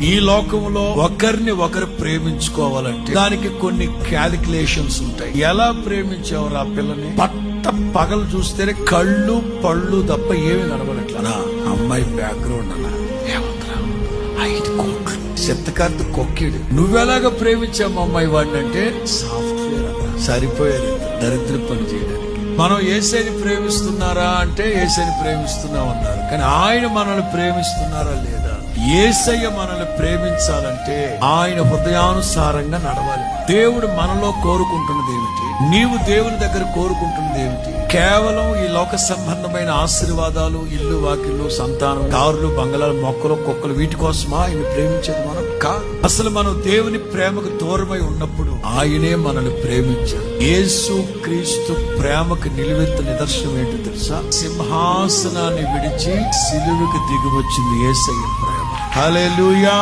ఈ లోకంలో ఒకరిని ఒకరు ప్రేమించుకోవాలంటే దానికి కొన్ని క్యాలిక్యులేషన్స్ ఉంటాయి. ఎలా ప్రేమించేవారు ఆ పిల్లని? పగలు చూస్తేనే కళ్ళు పళ్ళు తప్ప ఏమి కనబడట్లా. అమ్మాయి బ్యాక్గ్రౌండ్ అన్నా 5 కోట్లు, చెత్తకార్తు కొక్కిడు. నువ్వెలాగా ప్రేమించాము అమ్మాయి వాడిని అంటే సాఫ్ట్వేర్ అన్నా. సరిపోయారు దరిద్ర పని చేయడానికి. మనం యేసయ్యని ప్రేమిస్తున్నారా అంటే యేసయ్యని ప్రేమిస్తున్నామన్నారు, కానీ ఆయన మనల్ని ప్రేమిస్తున్నారా లేదా? యేసయ్య మనల్ని ప్రేమించాలంటే ఆయన హృదయానుసారంగా నడవాలి. దేవుడు మనలో కోరుకుంటున్నది ఏమిటి? నీవు దేవుని దగ్గర కోరుకుంటున్నది ఏమిటి? కేవలం ఈ లోక సంబంధమైన ఆశీర్వాదాలు, ఇల్లు వాకిళ్ళు, సంతానం, కారులు, బంగళాలు, మొక్కలు, కుక్కలు, వీటి కోసమా ఆయన ప్రేమించేది? మనం కాదు. అసలు మనం దేవుని ప్రేమకు దూరమై ఉన్నప్పుడు ఆయనే మనల్ని ప్రేమించాడు. యేసు క్రీస్తు ప్రేమకు నిలువెత్తు నిదర్శనం ఏంటో తెలుసా? సింహాసనాన్ని విడిచి సిలువకు దిగి వచ్చింది యేసయ్య ప్రేమ. హల్లెలూయా.